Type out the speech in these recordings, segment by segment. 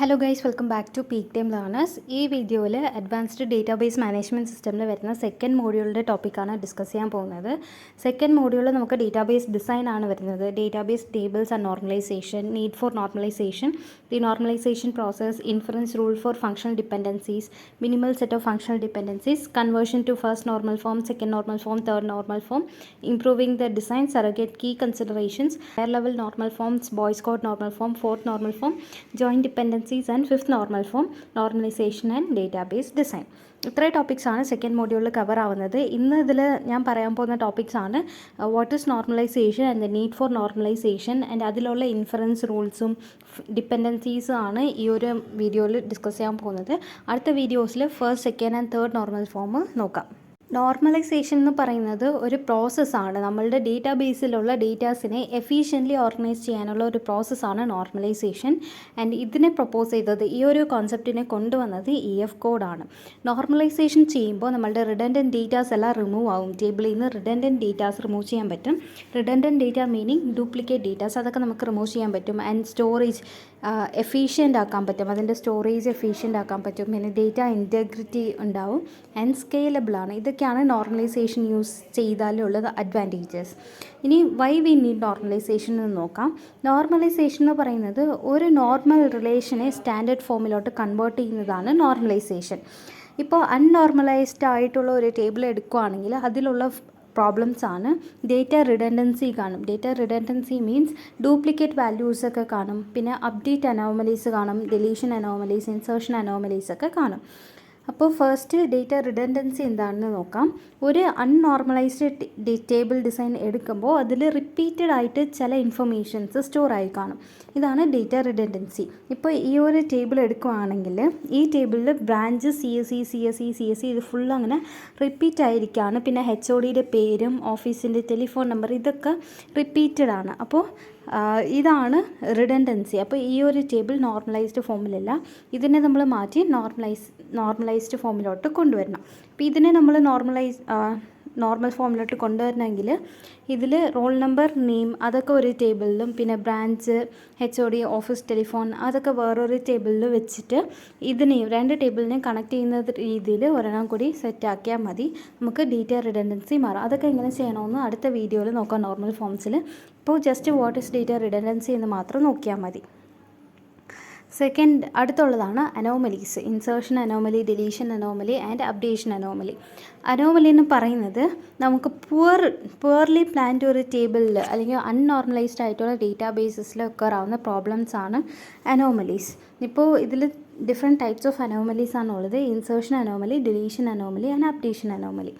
Hello guys, welcome back to peak time learners. ഈ വീഡിയോയിൽ advanced database management സിസ്റ്റമിൽ വരുന്ന second മോഡ്യൂളിൻ്റെ ടോപ്പിക്കാണ് ഡിസ്കസ് ചെയ്യാൻ പോകുന്നത്. സെക്കൻഡ് മോഡ്യൂളിൽ നമുക്ക് ഡേറ്റാബേസ് ഡിസൈൻ ആണ് വരുന്നത്. Database tables and normalization, need for normalization, the normalization process, inference rule for functional dependencies, minimal set of functional dependencies, conversion to first normal form, second normal form, third normal form, improving the design, surrogate key considerations, higher level normal forms, Boyce Codd normal form, fourth normal form, joint dependencies and fifth normal form, normalization and database design. ഇത്രയും ടോപ്പിക്സാണ് second മോഡ്യൂളിൽ cover ആവുന്നത്. ഇന്ന് ഇതിൽ ഞാൻ പറയാൻ പോകുന്ന ടോപ്പിക്സാണ് what is normalization and the need for normalization and അതിലുള്ള ഇൻഫറൻസ് റൂൾസും ഡിപ്പെൻഡൻസീസും ആണ് ഈ ഒരു വീഡിയോയിൽ ഡിസ്കസ് ചെയ്യാൻ പോകുന്നത്. അടുത്ത വീഡിയോസിൽ first, second and third normal form നോക്കാം. നോർമലൈസേഷൻ എന്ന് പറയുന്നത് ഒരു പ്രോസസ്സാണ്. നമ്മളുടെ ഡേറ്റാബേസിലുള്ള ഡേറ്റാസിനെ എഫിഷ്യൻ്റ്ലി ഓർഗനൈസ് ചെയ്യാനുള്ള ഒരു പ്രോസസ്സാണ് നോർമലൈസേഷൻ. ആൻഡ് ഇതിനെ പ്രപ്പോസ് ചെയ്തത്, ഈ ഒരു കോൺസെപ്റ്റിനെ കൊണ്ടുവന്നത് EF കോഡാണ്. നോർമലൈസേഷൻ ചെയ്യുമ്പോൾ നമ്മളുടെ റിഡൻഡൻറ്റ് ഡേറ്റാസ് എല്ലാം റിമൂവ് ആവും. ടേബിളിൽ നിന്ന് റിഡൻഡൻറ്റ് ഡേറ്റാസ് റിമൂവ് ചെയ്യാൻ പറ്റും. Redundant data meaning duplicate datas, അതൊക്കെ നമുക്ക് റിമൂവ് ചെയ്യാൻ പറ്റും. ആൻഡ് സ്റ്റോറേജ് എഫിഷ്യൻ്റ് ആക്കാൻ പറ്റും. അതിൻ്റെ സ്റ്റോറേജ് എഫിഷ്യൻ്റ് ആക്കാൻ പറ്റും. പിന്നെ ഡേറ്റ ഇൻറ്റഗ്രിറ്റി ഉണ്ടാവും. ആൻഡ് സ്കെയിലബിൾ ആണ്. ഇതൊക്കെയാണ് നോർമലൈസേഷൻ യൂസ് ചെയ്താലുള്ള അഡ്വാൻറ്റേജസ്. ഇനി വൈ വി നീഡ് നോർമലൈസേഷൻ എന്ന് നോക്കാം. നോർമലൈസേഷൻ എന്ന് പറയുന്നത് ഒരു നോർമൽ റിലേഷനെ സ്റ്റാൻഡേർഡ് ഫോമിലോട്ട് കൺവേർട്ട് ചെയ്യുന്നതാണ് നോർമലൈസേഷൻ. ഇപ്പോൾ അൺനോർമലൈസ്ഡ് ആയിട്ടുള്ള ഒരു ടേബിൾ എടുക്കുകയാണെങ്കിൽ അതിലുള്ള പ്രോബ്ലംസ് ആണ് ഡേറ്റ റിഡൻഡൻസി കാണും. Data redundancy means duplicate values ഒക്കെ കാണും. പിന്നെ അപ്ഡേറ്റ് അനോമലീസ് കാണും, ഡെലീഷൻ അനോമലീസ്, ഇൻസേർഷൻ അനോമലീസ് ഒക്കെ കാണും. അപ്പോൾ ഫസ്റ്റ് ഡേറ്റ റിഡൻഡൻസി എന്താണെന്ന് നോക്കാം. ഒരു അൺനോർമലൈസ്ഡ് ടേബിൾ ഡിസൈൻ എടുക്കുമ്പോൾ അതിൽ റിപ്പീറ്റഡ് ആയിട്ട് ചില ഇൻഫർമേഷൻസ് സ്റ്റോർ ആയി കാണും. ഇതാണ് ഡേറ്റ റിഡൻഡൻസി. ഇപ്പോൾ ഈ ഒരു ടേബിൾ എടുക്കുകയാണെങ്കിൽ ഈ ടേബിളിൽ ബ്രാഞ്ച് CSE ഇത് ഫുൾ അങ്ങനെ റിപ്പീറ്റ് ആയിരിക്കുകയാണ്. പിന്നെ HODയുടെ പേരും ഓഫീസിൻ്റെ ടെലിഫോൺ നമ്പർ ഇതൊക്കെ റിപ്പീറ്റഡ് ആണ്. അപ്പോൾ ഇതാണ് റിഡൻഡൻസി. അപ്പോൾ ഈ ഒരു ടേബിൾ നോർമലൈസ്ഡ് ഫോമിലല്ല. ഇതിനെ നമ്മൾ മാറ്റി നോർമലൈസ്ഡ് ഫോമിലോട്ട് കൊണ്ടുവരണം. അപ്പോൾ ഇതിനെ നമ്മൾ നോർമൽ ഫോമിലോട്ട് കൊണ്ടുവരണമെങ്കിൽ ഇതിൽ റോൾ നമ്പർ, നെയിം അതൊക്കെ ഒരു ടേബിളിലും പിന്നെ ബ്രാഞ്ച്, HOD, ഓഫീസ് ടെലിഫോൺ അതൊക്കെ വേറൊരു ടേബിളിൽ വെച്ചിട്ട് ഇതിനെയും രണ്ട് ടേബിളിനെയും കണക്ട് ചെയ്യുന്ന രീതിയിൽ ഒരെണ്ണം കൂടി സെറ്റാക്കിയാൽ മതി. നമുക്ക് ഡേറ്റ റിഡൻഡൻസി മാറാം. അതൊക്കെ എങ്ങനെ ചെയ്യണമെന്ന് അടുത്ത വീഡിയോയിൽ നോക്കാം നോർമൽ ഫോംസിൽ. ഇപ്പോൾ just what is data redundancy എന്ന് മാത്രം നോക്കിയാൽ മതി. സെക്കൻഡ് അടുത്തുള്ളതാണ് anomalies. Insertion anomaly, deletion anomaly and updation anomaly. Anomaly എന്ന് പറയുന്നത് നമുക്ക് പുവർലി പ്ലാൻഡ് ഒരു ടേബിളിൽ അല്ലെങ്കിൽ അൺനോർമലൈസ്ഡ് ആയിട്ടുള്ള ഡേറ്റാബേസിൽ ഒക്കർ ആവുന്ന പ്രോബ്ലംസ് ആണ് അനോമലീസ്. ഇപ്പോൾ ഇതിൽ ഡിഫറെൻറ്റ് ടൈപ്സ് ഓഫ് അനോമലീസ് ആണുള്ളത്. Insertion anomaly, deletion anomaly and updation anomaly.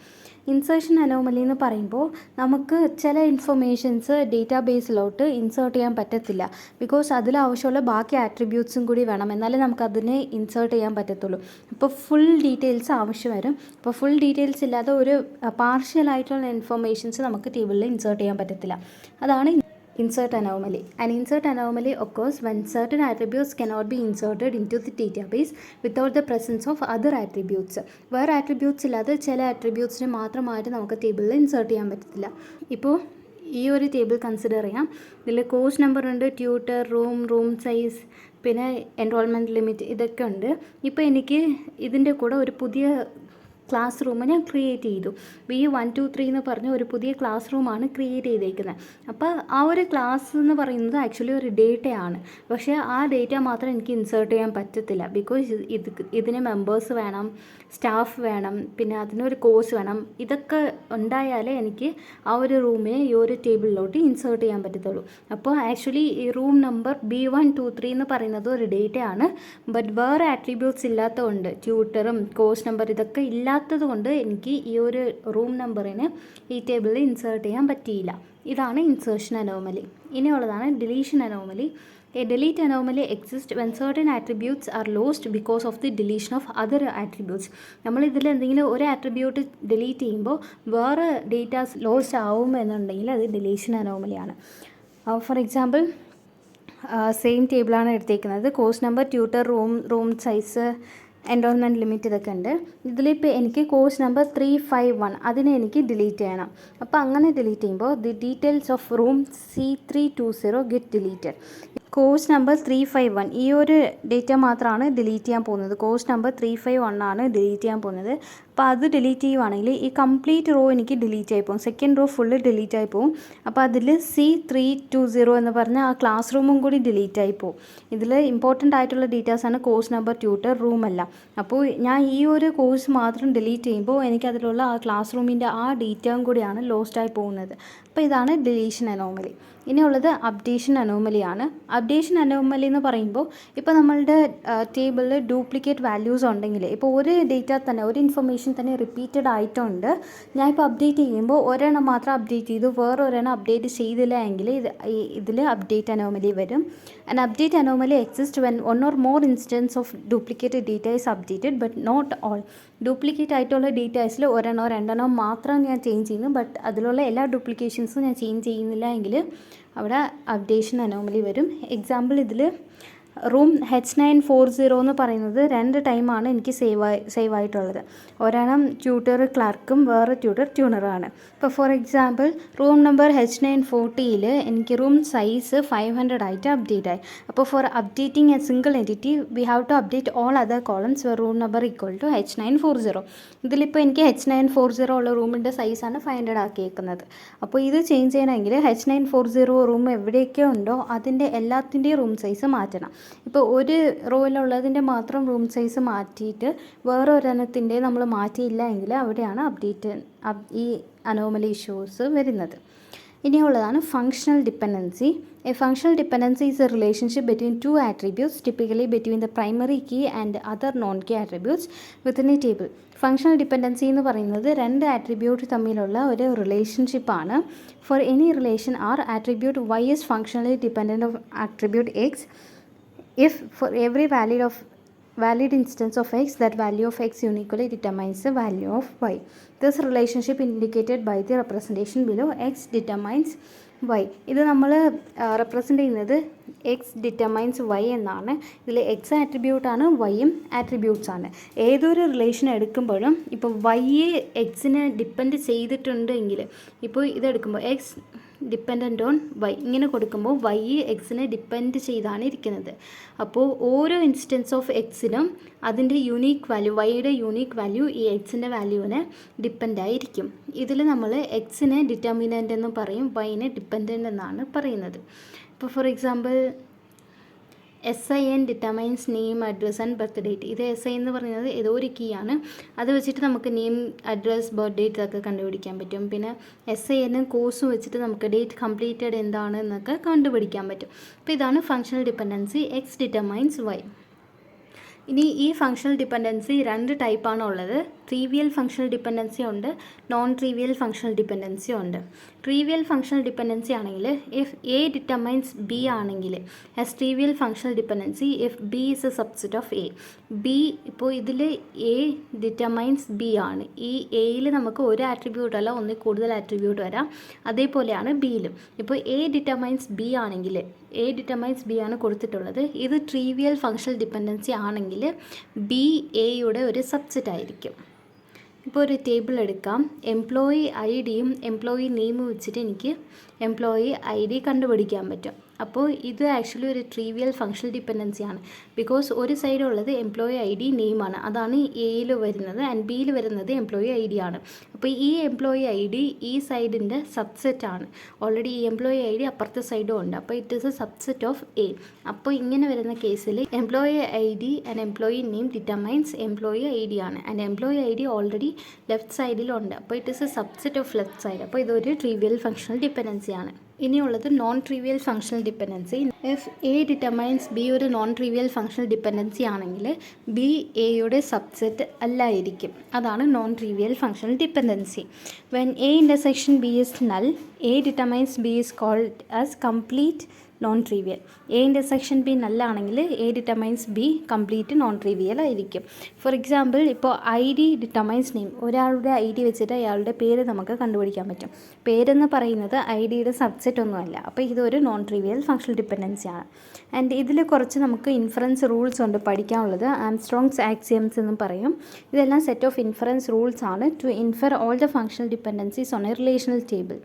Insertion anomaly എന്ന് പറയുമ്പോൾ നമുക്ക് ചില ഇൻഫർമേഷൻസ് ഡേറ്റാബേസിലോട്ട് ഇൻസേർട്ട് ചെയ്യാൻ പറ്റത്തില്ല. ബിക്കോസ് അതിലാവശ്യമുള്ള ബാക്കി ആട്രിബ്യൂട്ട്സും കൂടി വേണം, എന്നാലേ നമുക്കതിനെ ഇൻസേർട്ട് ചെയ്യാൻ പറ്റത്തുള്ളൂ. അപ്പോൾ ഫുൾ ഡീറ്റെയിൽസ് ആവശ്യം വരും. അപ്പോൾ ഫുൾ ഡീറ്റെയിൽസ് ഇല്ലാതെ ഒരു പാർഷ്യലായിട്ടുള്ള ഇൻഫർമേഷൻസ് നമുക്ക് ടേബിളിൽ ഇൻസേർട്ട് ചെയ്യാൻ പറ്റത്തില്ല. അതാണ് insert anomaly. An insert anomaly occurs when certain attributes cannot be inserted into the database without the presence of other attributes. വേറെ ആട്രിബ്യൂട്ട്സ് ഇല്ലാതെ ചില ആട്രിബ്യൂട്ട്സിനെ മാത്രമായിട്ട് നമുക്ക് ടേബിളിൽ ഇൻസേർട്ട് ചെയ്യാൻ പറ്റത്തില്ല. ഇപ്പോൾ ഈ ഒരു ടേബിൾ കൺസിഡർ ചെയ്യാം. ഇതിൽ കോഴ്സ് നമ്പർ ഉണ്ട്, ട്യൂട്ടർ, റൂം സൈസ്, പിന്നെ എൻറോൾമെൻറ്റ് ലിമിറ്റ് ഇതൊക്കെ ഉണ്ട്. ഇപ്പോൾ എനിക്ക് ഇതിൻ്റെ കൂടെ ഒരു പുതിയ ക്ലാസ് റൂം ഞാൻ ക്രിയേറ്റ് ചെയ്തു. B123 എന്ന് പറഞ്ഞ ഒരു പുതിയ ക്ലാസ് റൂമാണ് ക്രിയേറ്റ് ചെയ്തേക്കുന്നത്. അപ്പോൾ ആ ഒരു ക്ലാസ് എന്ന് പറയുന്നത് ആക്ച്വലി ഒരു ഡേറ്റയാണ്. പക്ഷേ ആ ഡേറ്റ മാത്രം എനിക്ക് ഇൻസേർട്ട് ചെയ്യാൻ പറ്റത്തില്ല. ബിക്കോസ് ഇതിന് മെമ്പേഴ്സ് വേണം, സ്റ്റാഫ് വേണം, പിന്നെ അതിനൊരു കോഴ്സ് വേണം. ഇതൊക്കെ ഉണ്ടായാലേ എനിക്ക് ആ ഒരു റൂമിനെ ഈ ഒരു ടേബിളിലോട്ട് ഇൻസേർട്ട് ചെയ്യാൻ പറ്റത്തുള്ളൂ. അപ്പോൾ ആക്ച്വലി ഈ റൂം നമ്പർ B123 എന്ന് പറയുന്നത് ഒരു ഡേറ്റയാണ്. ബട്ട് വേറെ ആട്രിബ്യൂട്ട്സ് ഇല്ലാത്തതുകൊണ്ട്, ട്യൂട്ടറും കോഴ്സ് നമ്പർ ഇതൊക്കെ ഇല്ലാത്തത് കൊണ്ട് എനിക്ക് ഈ ഒരു റൂം നമ്പറിന് ഈ ടേബിളിൽ ഇൻസേർട്ട് ചെയ്യാൻ പറ്റിയില്ല. ഇതാണ് ഇൻസേർഷൻ അനോമലി. ഇനിയുള്ളതാണ് deletion anomaly. A delete anomaly exists when certain attributes are lost because of the deletion of other attributes. നമ്മൾ ഇതിൽ എന്തെങ്കിലും ഒരു ആട്രിബ്യൂട്ട് ഡിലീറ്റ് ചെയ്യുമ്പോൾ വേറെ ഡേറ്റാസ് ലോസ്റ്റ് ആവുമെന്നുണ്ടെങ്കിൽ അത് ഡിലീഷൻ അനോമലിയാണ്. ഫോർ എക്സാമ്പിൾ സെയിം ടേബിളാണ് എടുത്തേക്കുന്നത്. Course number, tutor, room size, enrolment limit ഇതൊക്കെ ഉണ്ട്. ഇതിലിപ്പോൾ എനിക്ക് കോഴ്സ് നമ്പർ 351 അതിനെ എനിക്ക് ഡിലീറ്റ് ചെയ്യണം. അപ്പോൾ അങ്ങനെ ഡിലീറ്റ് ചെയ്യുമ്പോൾ the details of room C320 get deleted. Course number 351 ഈ ഒരു ഡേറ്റ മാത്രമാണ് ഡിലീറ്റ് ചെയ്യാൻ പോകുന്നത്. കോഴ്സ് നമ്പർ 351 ആണ് ഡിലീറ്റ് ചെയ്യാൻ പോകുന്നത്. അപ്പോൾ അത് ഡിലീറ്റ് ചെയ്യുവാണെങ്കിൽ ഈ കംപ്ലീറ്റ് റോ എനിക്ക് ഡിലീറ്റ് ആയി പോകും. സെക്കൻഡ് റോ ഫുള്ള് ഡിലീറ്റ് ആയി പോകും. അപ്പോൾ അതിൽ C320 എന്ന് പറഞ്ഞ ആ ക്ലാസ് റൂമും കൂടി ഡിലീറ്റ് ആയി പോകും. ഇതിൽ ഇമ്പോർട്ടൻ്റ് ആയിട്ടുള്ള ഡീറ്റെയിൽസാണ് കോഴ്സ് നമ്പർ, ട്യൂട്ടർ, റൂമല്ല. അപ്പോൾ ഞാൻ ഈ ഒരു കോഴ്സ് മാത്രം ഡിലീറ്റ് ചെയ്യുമ്പോൾ എനിക്കതിലുള്ള ആ ക്ലാസ് റൂമിൻ്റെ ആ ഡീറ്റെയിലും കൂടിയാണ് ലോസ്റ്റ് ആയി പോകുന്നത്. അപ്പോൾ ഇതാണ് ഡിലീഷൻ അനോമലി. ഇനിയുള്ളത് അപ്ഡേഷൻ അനോമലിയാണ്. അപ്ഡേഷൻ അനോമലി എന്ന് പറയുമ്പോൾ ഇപ്പോൾ നമ്മളുടെ ടേബിളിൽ ഡ്യൂപ്ലിക്കേറ്റ് വാല്യൂസ് ഉണ്ടെങ്കിൽ, ഇപ്പോൾ ഒരു ഡേറ്റ തന്നെ ഒരു ഇൻഫർമേഷൻ തന്നെ റിപ്പീറ്റഡ് ആയിട്ടുണ്ട്, ഞാൻ ഇപ്പോൾ അപ്ഡേറ്റ് ചെയ്യുമ്പോൾ ഒരെണ്ണം മാത്രം അപ്ഡേറ്റ് ചെയ്തു വേറൊരെണ്ണം അപ്ഡേറ്റ് ചെയ്തില്ല എങ്കിൽ ഇതിൽ അപ്ഡേറ്റ് അനോമലി വരും. And update anomaly exist when one or more instance of duplicate data is updated but not all. Duplicate ആയിട്ടുള്ള ഡേറ്റാസിൽ ഒരെണ്ണോ രണ്ടെണ്ണോ മാത്രം ഞാൻ ചേഞ്ച് ചെയ്യുന്നു, ബട്ട് അതിലുള്ള എല്ലാ ഡ്യൂപ്ലിക്കേഷൻസും ഞാൻ ചേഞ്ച് ചെയ്യുന്നില്ല എങ്കിൽ അവിടെ അപ്ഡേഷൻ അനോമലി വരും. എക്സാമ്പിൾ ഇതിൽ റൂം H940 എന്ന് പറയുന്നത് 2 ടൈമാണ് എനിക്ക് സേവ് ആയിട്ടുള്ളത്. ഒരെണ്ണം ട്യൂട്ടർ ക്ലർക്കും വേറെ ട്യൂട്ടർ ട്യൂണറാണ്. ഇപ്പോൾ for example room number H940 എനിക്ക് റൂം സൈസ് 500 ആയിട്ട് അപ്ഡേറ്റ് ആയി. അപ്പോൾ for updating a single entity we have to update all other columns where room number equal to H940. ഇതിലിപ്പോൾ എനിക്ക് H940 ഉള്ള റൂമിൻ്റെ സൈസാണ് 500 ആക്കിയേക്കുന്നത്. അപ്പോൾ ഇത് ചേഞ്ച് ചെയ്യണമെങ്കിൽ H940 റൂം എവിടെയൊക്കെ ഉണ്ടോ അതിൻ്റെ എല്ലാത്തിൻ്റെയും റൂം സൈസ് മാറ്റണം. ഇപ്പോൾ ഒരു റോയിലുള്ളതിൻ്റെ മാത്രം റൂം സൈസ് മാറ്റിയിട്ട് വേറെ ഒരെണ്ണത്തിൻ്റെ നമ്മൾ മാറ്റിയില്ല എങ്കിൽ അവിടെയാണ് ഈ അനോമലി ഇഷ്യൂസ് വരുന്നത്. ഇനിയുള്ളതാണ് functional dependency. A functional dependency is a relationship between 2 attributes, typically between the primary key and other non-key attributes within a table. Functional dependency എന്ന് പറയുന്നത് 2 ആട്രിബ്യൂട്ട് തമ്മിലുള്ള ഒരു റിലേഷൻഷിപ്പാണ്. For any relation R attribute y is functionally dependent of attribute x if for every valid instance of x, that value of x uniquely determines the value of y. This relationship indicated by the representation below, x determines y. ഇത് നമ്മൾ represent ചെയ്യുന്നത് x determines y എന്നാണ്. ഇതിൽ x ആട്രിബ്യൂട്ടാണ്, വൈയും attributes ആണ്. ഏതൊരു relation എടുക്കുമ്പോഴും ഇപ്പോൾ y എക്സിനെ depend ചെയ്തിട്ടുണ്ടെങ്കിൽ, ഇപ്പോൾ ഇതെടുക്കുമ്പോൾ x ഡിപ്പെൻഡൻ്റ് ഓൺ വൈ ഇങ്ങനെ കൊടുക്കുമ്പോൾ വൈ എക്സിനെ ഡിപ്പെൻഡ് ചെയ്താണ് ഇരിക്കുന്നത്. അപ്പോൾ ഓരോ ഇൻസ്റ്റൻസ് ഓഫ് എക്സിനും അതിൻ്റെ യൂണീക്ക് വാല്യൂ, വൈയുടെ യൂണീക്ക് വാല്യൂ ഈ എക്സിൻ്റെ വാല്യൂവിനെ ഡിപ്പെൻഡ് ആയിരിക്കും. ഇതിൽ നമ്മൾ എക്സിനെ ഡിറ്റർമിനൻ്റ് എന്ന് പറയും, വൈനെ ഡിപ്പെൻഡൻ്റ് എന്നാണ് പറയുന്നത്. ഇപ്പോൾ for example SIN determines name, address and birth date. ഇത് SI എന്ന് പറയുന്നത് ഏതോ ഒരു കീ ആണ്. അത് വെച്ചിട്ട് നമുക്ക് നെയിം, അഡ്രസ്, ബർത്ത് ഡേറ്റ് ഒക്കെ കണ്ടുപിടിക്കാൻ പറ്റും. പിന്നെ SIN കോഴ്സും വെച്ചിട്ട് നമുക്ക് ഡേറ്റ് കംപ്ലീറ്റഡ് എന്താണ് എന്നൊക്കെ കണ്ടുപിടിക്കാൻ പറ്റും. അപ്പോൾ ഇതാണ് functional dependency, X determines Y. ഇനി ഈ ഫങ്ഷണൽ ഡിപ്പെൻഡൻസി 2 ടൈപ്പാണ് ഉള്ളത്. ട്രീവിയൽ ഫങ്ഷണൽ ഡിപ്പെൻഡൻസി ഉണ്ട്, നോൺ ട്രീവിയൽ ഫങ്ഷണൽ ഡിപ്പെൻഡൻസി ഉണ്ട്. ട്രീവിയൽ ഫങ്ഷണൽ ഡിപ്പെൻഡൻസി ആണെങ്കിൽ ഇഫ് എ ഡിറ്റർമൈൻസ് ബി ആണെങ്കിൽ as trivial functional dependency if B is a subset of A. B ഇപ്പോൾ ഇതിൽ എ ഡിറ്റർമൈൻസ് ബി ആണ്. ഈ എയിൽ നമുക്ക് ഒരു ആട്രിബ്യൂട്ട് അല്ല ഒന്നിൽ കൂടുതൽ ആട്രിബ്യൂട്ട് വരാം. അതേപോലെയാണ് ബിയിലും. ഇപ്പോൾ എ ഡിറ്റർമൈൻസ് ബി ആണെങ്കിൽ എ ഡിറ്റർമൈൻസ് ബി ആണ് കൊടുത്തിട്ടുള്ളത്. ഇത് ട്രീവിയൽ ഫങ്ഷണൽ ഡിപ്പെൻഡൻസി ആണെങ്കിൽ ബി എയുടെ ഒരു സബ്സെറ്റ് ആയിരിക്കും. ഇപ്പോൾ ഒരു ടേബിൾ എടുക്കാം. എംപ്ലോയി ഐ ഡിയും എംപ്ലോയി നെയിമും വെച്ചിട്ട് എനിക്ക് എംപ്ലോയി ID കണ്ടുപിടിക്കാൻ പറ്റും. അപ്പോൾ ഇത് ആക്ച്വലി ഒരു ട്രീവിയൽ ഫങ്ഷണൽ ഡിപ്പെൻഡൻസിയാണ്. ബിക്കോസ് ഒരു സൈഡുള്ളത് എംപ്ലോയി ID നെയിമാണ്, അതാണ് എയിൽ വരുന്നത്, ആൻഡ് ബിയിൽ വരുന്നത് എംപ്ലോയി ID ആണ്. അപ്പോൾ ഈ എംപ്ലോയി ID ഈ സൈഡിൻ്റെ സബ്സെറ്റ് ആണ്. ഓൾറെഡി ഈ എംപ്ലോയി ID അപ്പുറത്തെ സൈഡും ഉണ്ട്. അപ്പോൾ it is a subset of A. അപ്പോൾ ഇങ്ങനെ വരുന്ന കേസിൽ employee ID and employee name determines employee ID ആണ്, and employee ID already left സൈഡിലുണ്ട്. അപ്പോൾ it is a subset of left side. അപ്പോൾ ഇതൊരു ട്രീവിയൽ ഫങ്ഷണൽ ഡിപ്പെൻഡൻസിയാണ്. ഇനിയുള്ളത് non trivial functional dependency. If A determines B ഒരു നോൺ ട്രീവിയൽ ഫങ്ഷണൽ ഡിപ്പെൻഡൻസി ആണെങ്കിൽ B എയുടെ സബ്സെറ്റ് അല്ലായിരിക്കും. അതാണ് non trivial functional dependency. When A intersection B is null, A determines B is called as complete non trivial. A intersection B നല്ലാണെങ്കിൽ A determines B complete non trivial ആയിരിക്കും. For example ഇപ്പോൾ ID determines name. ഒരാളുടെ ID വെച്ചിട്ട് അയാളുടെ പേര് നമുക്ക് കണ്ടുപിടിക്കാൻ പറ്റും. പേരെന്ന് പറയുന്നത് IDയുടെ സബ്സെറ്റ് ഒന്നുമല്ല. അപ്പോൾ ഇതൊരു നോൺ ട്രീവിയൽ ഫങ്ഷണൽ ഡിപ്പെൻഡൻസിയാണ്. ആൻഡ് ഇതിൽ കുറച്ച് നമുക്ക് ഇൻഫറൻസ് റൂൾസ് ഉണ്ട് പഠിക്കാനുള്ളത്. ആംസ്ട്രോങ്സ് ആക്സിയംസ് എന്നും പറയും. ഇതെല്ലാം സെറ്റ് ഓഫ് ഇൻഫറൻസ് റൂൾസ് ആണ് to infer all the functional dependencies on a relational table.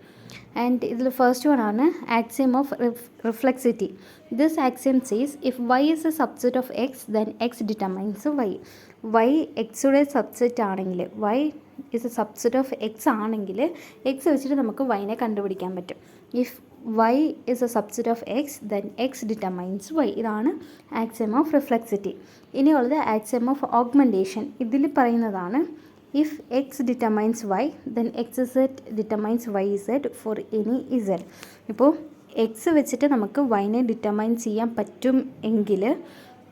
And ഇതിൽ ഫസ്റ്റ് വൺ ആണ് axiom of reflexivity. This axiom says if y is a subset of x then x determines y. y എക്സുടെ subset ആണെങ്കിൽ, y is a subset of x ആണെങ്കിൽ x വെച്ചിട്ട് നമുക്ക് yനെ കണ്ടുപിടിക്കാൻ പറ്റും. If y is a subset of x then x determines y. ഇതാണ് axiom of റിഫ്ലെക്സിറ്റി. ഇനിയുള്ളത് axiom of augmentation. ഇതിൽ പറയുന്നതാണ് if x determines y then xz determines yz for any z. ഇപ്പോൾ x വെച്ചിട്ട് നമുക്ക് yനെ ഡിറ്റർമൈൻ ചെയ്യാൻ പറ്റും എങ്കിൽ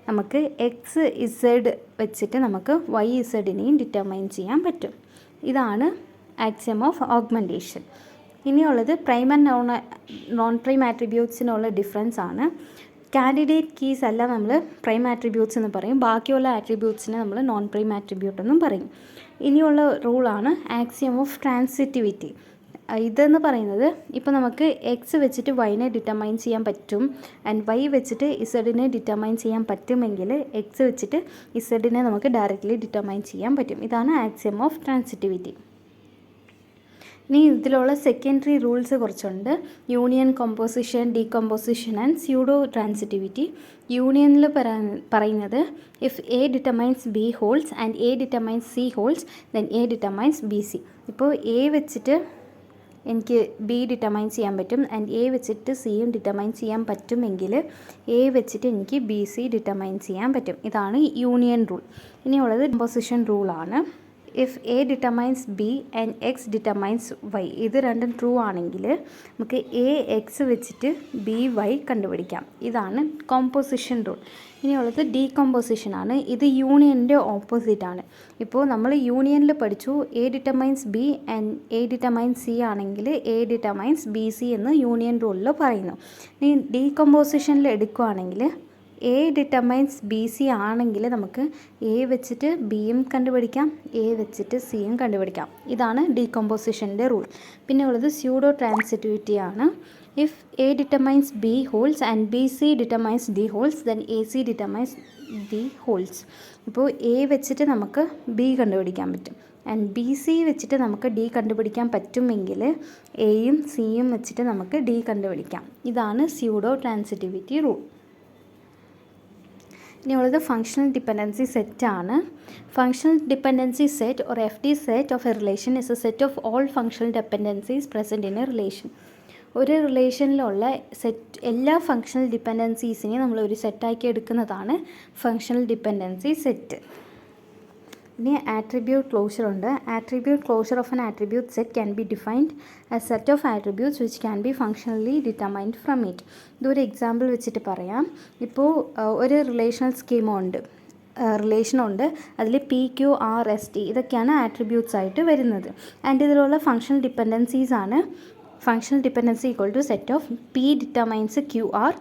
നമുക്ക് എക്സ് ഇസഡ് വെച്ചിട്ട് നമുക്ക് വൈ ഇസഡിനെയും ഡിറ്റർമൈൻ ചെയ്യാൻ പറ്റും. ഇതാണ് ആക്സിയം ഓഫ് ഓഗ്മെൻറ്റേഷൻ. ഇനിയുള്ളത് പ്രൈം ആൻഡ് നോൺ പ്രൈം ആട്രിബ്യൂട്ട്സിനുള്ള ഡിഫറൻസ് ആണ്. കാൻഡിഡേറ്റ് കീസ് അല്ല നമ്മൾ പ്രൈം ആട്രിബ്യൂട്ട്സ് എന്ന് പറയും, ബാക്കിയുള്ള ആട്രിബ്യൂട്ട്സിനെ നമ്മൾ നോൺ പ്രൈം ആട്രിബ്യൂട്ട് എന്നും പറയും. ഇനിയുള്ള റൂളാണ് ആക്സിയം ഓഫ് ട്രാൻസിറ്റിവിറ്റി. ഇതെന്ന് പറയുന്നത് ഇപ്പോൾ നമുക്ക് എക്സ് വെച്ചിട്ട് വൈനെ ഡിറ്റർമൈൻ ചെയ്യാൻ പറ്റും ആൻഡ് വൈ വെച്ചിട്ട് ഇസഡിനെ ഡിറ്റർമൈൻ ചെയ്യാൻ പറ്റുമെങ്കിൽ എക്സ് വെച്ചിട്ട് ഇസഡിനെ നമുക്ക് ഡയറക്റ്റ്ലി ഡിറ്റർമൈൻ ചെയ്യാൻ പറ്റും. ഇതാണ് ആക്സിയം ഓഫ് ട്രാൻസിറ്റിവിറ്റി. ഇനി ഇതിലുള്ള സെക്കൻഡറി റൂൾസ് കുറച്ചുണ്ട്. Union, composition, decomposition and pseudo transitivity. യൂണിയനിൽ പറയുന്നത് if A determines B holds and A determines C holds then A determines B C. ഇപ്പോൾ എ വെച്ചിട്ട് എനിക്ക് ബി ഡിറ്റർമൈൻ ചെയ്യാൻ പറ്റും ആൻഡ് എ വെച്ചിട്ട് സിയും ഡിറ്റർമൈൻ ചെയ്യാൻ പറ്റുമെങ്കിൽ എ വെച്ചിട്ട് എനിക്ക് ബി സി ഡിറ്റർമൈൻ ചെയ്യാൻ പറ്റും. ഇതാണ് യൂണിയൻ റൂൾ. ഇനിയുള്ളത് കമ്പോസിഷൻ റൂളാണ്. If A determines B and X determines Y, ഇത് രണ്ടും ട്രൂ ആണെങ്കിൽ നമുക്ക് എ എക്സ് വെച്ചിട്ട് ബി വൈ കണ്ടുപിടിക്കാം. ഇതാണ് കോമ്പോസിഷൻ റൂൾ. ഇനിയുള്ളത് ഡീകമ്പോസിഷൻ ആണ്. ഇത് യൂണിയൻ്റെ ഓപ്പോസിറ്റാണ്. ഇപ്പോൾ നമ്മൾ യൂണിയനിൽ പഠിച്ചു A determines B and A determines C ആണെങ്കിൽ എ ഡിറ്റർമൈൻസ് ബി സി എന്ന് യൂണിയൻ റൂളിൽ പറയുന്നു. ഇനി ഡീകമ്പോസിഷനിൽ എടുക്കുകയാണെങ്കിൽ എ ഡിറ്റർമൈൻസ് ബി സി ആണെങ്കിൽ നമുക്ക് എ വെച്ചിട്ട് ബിയും കണ്ടുപിടിക്കാം, എ വെച്ചിട്ട് സിയും കണ്ടുപിടിക്കാം. ഇതാണ് ഡീകമ്പോസിഷൻ്റെ റൂൾ. പിന്നെ ഉള്ളത് സ്യൂഡോ ട്രാൻസിറ്റിവിറ്റി ആണ്. If A determines B holds and B C determines D holds then A C determines D holds. ഇപ്പോൾ എ വെച്ചിട്ട് നമുക്ക് ബി കണ്ടുപിടിക്കാൻ പറ്റും ആൻഡ് ബി സി വെച്ചിട്ട് നമുക്ക് ഡി കണ്ടുപിടിക്കാൻ പറ്റുമെങ്കിൽ എയും സിയും വെച്ചിട്ട് നമുക്ക് ഡി കണ്ടുപിടിക്കാം. ഇതാണ് സ്യൂഡോ ട്രാൻസിറ്റിവിറ്റി റൂൾ. ഇനിയുള്ളത് ഫങ്ഷണൽ ഡിപ്പെൻഡൻസി സെറ്റാണ്. Functional dependency set or F D set of A relation is A set of all functional dependencies present in A relation. ഒരു റിലേഷനിലുള്ള എല്ലാ ഫങ്ഷണൽ ഡിപ്പെൻഡൻസീസിനെയും നമ്മൾ ഒരു സെറ്റാക്കി എടുക്കുന്നതാണ് ഫങ്ഷണൽ ഡിപ്പെൻഡൻസി സെറ്റ്. ഇനി ആട്രിബ്യൂട്ട് ക്ലോഷർ ഉണ്ട്. Attribute closure of an attribute set can be defined A set of attributes which can be functionally determined from it. ഇതൊരു example വെച്ചിട്ട് പറയാം. ഇപ്പോൾ ഒരു റിലേഷണൽ സ്കീമുണ്ട്, റിലേഷനുണ്ട്, അതിൽ P Q R S T ഇതൊക്കെയാണ് ആട്രിബ്യൂട്ട്സ് ആയിട്ട് വരുന്നത്. ആൻഡ് ഇതിലുള്ള ഫങ്ഷണൽ ഡിപ്പെൻഡൻസീസ് ആണ് functional dependency equal to set of P determines Q R,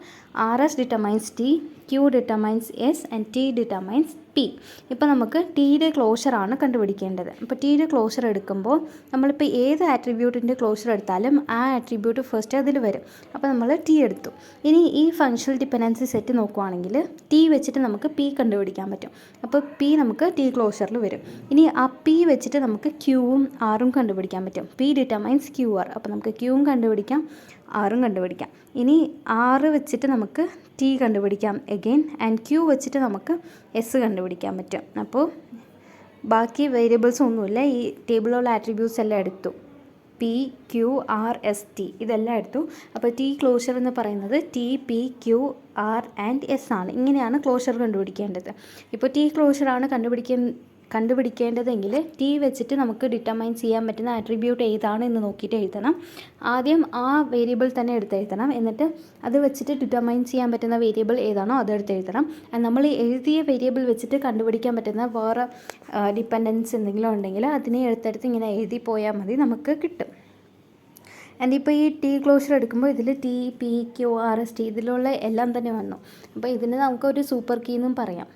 R S determines T, Q determines S and T determines P. ഇപ്പോൾ നമുക്ക് ടിയുടെ ക്ലോഷറാണ് കണ്ടുപിടിക്കേണ്ടത്. അപ്പോൾ ടിയുടെ ക്ലോഷർ എടുക്കുമ്പോൾ നമ്മളിപ്പോൾ ഏത് ആട്രിബ്യൂട്ടിൻ്റെ ക്ലോഷർ എടുത്താലും ആ ആട്രിബ്യൂട്ട് ഫസ്റ്റ് അതിൽ വരും. അപ്പോൾ നമ്മൾ ടി എടുത്തു. ഇനി ഈ ഫങ്ഷണൽ ഡിപ്പെൻഡൻസി സെറ്റ് നോക്കുവാണെങ്കിൽ ടി വെച്ചിട്ട് നമുക്ക് പി കണ്ടുപിടിക്കാൻ പറ്റും. അപ്പോൾ പി നമുക്ക് ടി ക്ലോഷറിൽ വരും. ഇനി ആ പി വെച്ചിട്ട് നമുക്ക് ക്യൂവും ആറും കണ്ടുപിടിക്കാൻ പറ്റും. പി ഡിറ്റർമൈൻസ് ക്യു ആർ, അപ്പോൾ നമുക്ക് ക്യൂവും കണ്ടുപിടിക്കാം, ആറും കണ്ടുപിടിക്കാം. ഇനി ആറ് വെച്ചിട്ട് നമുക്ക് ടി കണ്ടുപിടിക്കാം എഗെയിൻ ആൻഡ് ക്യൂ വെച്ചിട്ട് നമുക്ക് എസ് കണ്ടുപിടിക്കാൻ പറ്റും. അപ്പോൾ ബാക്കി വേരിയബിൾസ് ഒന്നുമില്ല, ഈ ടേബിളിലുള്ള ആട്രിബ്യൂട്ട്സ് എല്ലാം എടുത്തു. P Q R S T ഇതെല്ലാം എടുത്തു. അപ്പോൾ ടി ക്ലോഷർ എന്ന് പറയുന്നത് T P Q R and S ആണ്. ഇങ്ങനെയാണ് ക്ലോഷർ കണ്ടുപിടിക്കേണ്ടത്. ഇപ്പോൾ ടി ക്ലോഷറാണ് കണ്ടുപിടിക്കേണ്ടതെങ്കിൽ ടി വെച്ചിട്ട് നമുക്ക് ഡിറ്റർമൈൻ ചെയ്യാൻ പറ്റുന്ന ആട്രിബ്യൂട്ട് ഏതാണ് എന്ന് നോക്കിയിട്ട് എഴുതണം. ആദ്യം ആ വേരിയബിൾ തന്നെ എടുത്തെഴുതണം, എന്നിട്ട് അത് വെച്ചിട്ട് ഡിറ്റർമൈൻ ചെയ്യാൻ പറ്റുന്ന വേരിയബിൾ ഏതാണോ അതെടുത്ത് എഴുതണം. നമ്മൾ എഴുതിയ വേരിയബിൾ വെച്ചിട്ട് കണ്ടുപിടിക്കാൻ പറ്റുന്ന വേറെ ഡിപ്പെൻഡൻസ് എന്തെങ്കിലും ഉണ്ടെങ്കിൽ അതിനെ എടുത്തെടുത്ത് ഇങ്ങനെ എഴുതി പോയാൽ മതി, നമുക്ക് കിട്ടും. ആൻഡ് ഇപ്പോൾ ഈ ടി ക്ലോഷർ എടുക്കുമ്പോൾ ഇതിൽ T P Q R S T ഇതിലുള്ള എല്ലാം തന്നെ വന്നു. അപ്പോൾ ഇതിന് നമുക്കൊരു സൂപ്പർ കീ എന്നും പറയാം.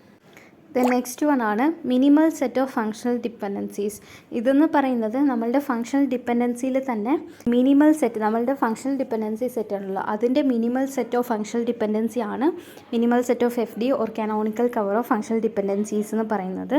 ദ നെക്സ്റ്റ് വൺ ആണ് minimal set of functional dependencies. ഇതെന്ന് പറയുന്നത് നമ്മളുടെ ഫങ്ഷണൽ ഡിപ്പെൻഡൻസിയിൽ തന്നെ മിനിമൽ സെറ്റ്, നമ്മളുടെ ഫങ്ഷണൽ ഡിപ്പെൻഡൻസി സെറ്റ് ആണല്ലോ, അതിൻ്റെ minimal set of functional dependency ആണ് minimal set of FD or canonical cover of functional dependencies എന്ന് പറയുന്നത്.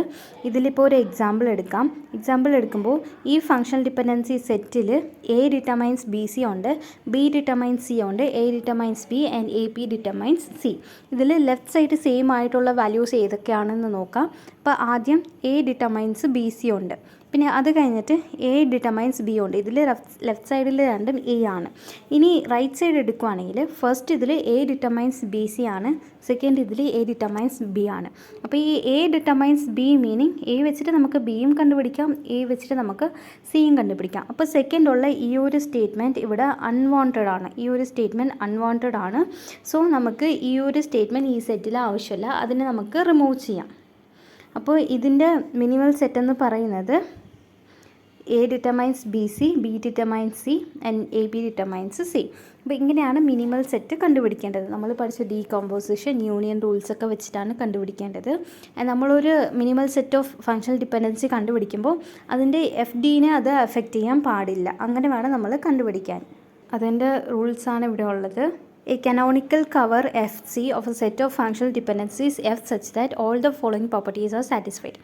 ഇതിലിപ്പോൾ ഒരു എക്സാമ്പിൾ എടുക്കാം. എക്സാമ്പിൾ എടുക്കുമ്പോൾ ഈ ഫങ്ഷണൽ ഡിപ്പെൻഡൻസി സെറ്റിൽ A ഡിറ്റർമൈൻസ് BC ഉണ്ട്, B ഡിറ്റർമൈൻസ് C ഉണ്ട്, A determines B and AP determines C. ഇതിൽ ലെഫ്റ്റ് സൈഡ് സെയിം ആയിട്ടുള്ള വാല്യൂസ് ഏതൊക്കെയാണെന്ന് നോക്കാം. അപ്പോൾ ആദ്യം A ഡിറ്റർമൈൻസ് BC ഉണ്ട്, പിന്നെ അത് കഴിഞ്ഞിട്ട് A ഡിറ്റർമൈൻസ് B ഉണ്ട്. ഇതിൽ ലെഫ്റ്റ് സൈഡിൽ രണ്ടും A ആണ്. ഇനി റൈറ്റ് സൈഡ് എടുക്കുകയാണെങ്കിൽ ഫസ്റ്റ് ഇതിൽ A ഡിറ്റർമൈൻസ് BC ആണ്, സെക്കൻഡ് ഇതിൽ A ഡിറ്റർമൈൻസ് B ആണ്. അപ്പോൾ ഈ A determines B meaning A വെച്ചിട്ട് നമുക്ക് Bയും കണ്ടുപിടിക്കാം, A വെച്ചിട്ട് നമുക്ക് Cയും കണ്ടുപിടിക്കാം. അപ്പോൾ സെക്കൻഡ് ഉള്ള ഈ ഒരു സ്റ്റേറ്റ്മെൻറ്റ് ഇവിടെ അൺവാണ്ടഡ് ആണ്, ഈ ഒരു സ്റ്റേറ്റ്മെൻറ്റ് അൺവാണ്ടഡ് ആണ്. സോ നമുക്ക് ഈ ഒരു സ്റ്റേറ്റ്മെൻറ്റ് ഈ സെറ്റിൽ ആവശ്യമില്ല, അതിനെ നമുക്ക് റിമൂവ് ചെയ്യാം. അപ്പോൾ ഇതിൻ്റെ മിനിമൽ സെറ്റ് എന്ന് പറയുന്നത് A determines BC, B determines C and AB determines C. അപ്പോൾ ഇങ്ങനെയാണ് മിനിമൽ സെറ്റ് കണ്ടുപിടിക്കേണ്ടത്. നമ്മൾ പഠിച്ച ഡീകമ്പോസിഷൻ, യൂണിയൻ റൂൾസൊക്കെ വെച്ചിട്ടാണ് കണ്ടുപിടിക്കേണ്ടത്. നമ്മളൊരു minimal set of functional dependency കണ്ടുപിടിക്കുമ്പോൾ അതിൻ്റെ FDനെ അത് എഫക്റ്റ് ചെയ്യാൻ പാടില്ല, അങ്ങനെ വേണം നമ്മൾ കണ്ടുപിടിക്കാൻ. അതിൻ്റെ റൂൾസാണ് ഇവിടെ ഉള്ളത്. A canonical cover FC of a set of functional dependencies F such that all the following properties are satisfied.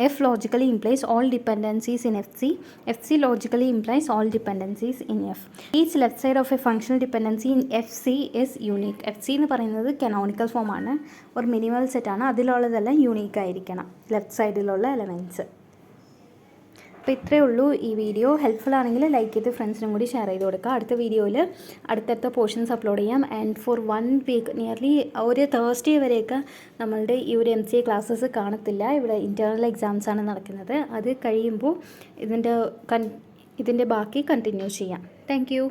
F logically implies all dependencies in FC. FC logically implies all dependencies in F. Each left side of a functional dependency in FC is unique. FC എന്ന് പറയുന്നത് canonical form ആണ്, ഒരു minimal set ആണ്, അതിലുള്ളതെല്ലാം unique ആയിരിക്കണം left സൈഡിലുള്ള elements. അപ്പോൾ ഇത്രയേ ഉള്ളൂ ഈ വീഡിയോ. ഹെൽപ്ഫുൾ ആണെങ്കിൽ ലൈക്ക് ചെയ്ത് ഫ്രണ്ട്സിനും കൂടി ഷെയർ ചെയ്ത് കൊടുക്കുക. അടുത്ത വീഡിയോയിൽ അടുത്തടുത്ത പോർഷൻസ് അപ്ലോഡ് ചെയ്യാം. ആൻഡ് ഫോർ 1 വീക്ക് നിയർലി ഒരു തേഴ്സ്ഡേ വരെയൊക്കെ നമ്മളുടെ ഈ ഒരു MCA ക്ലാസ്സസ് കാണത്തില്ല. ഇവിടെ ഇൻറ്റേർണൽ എക്സാംസ് ആണ് നടക്കുന്നത്. അത് കഴിയുമ്പോൾ ഇതിൻ്റെ ബാക്കി കണ്ടിന്യൂ ചെയ്യാം. Thank you.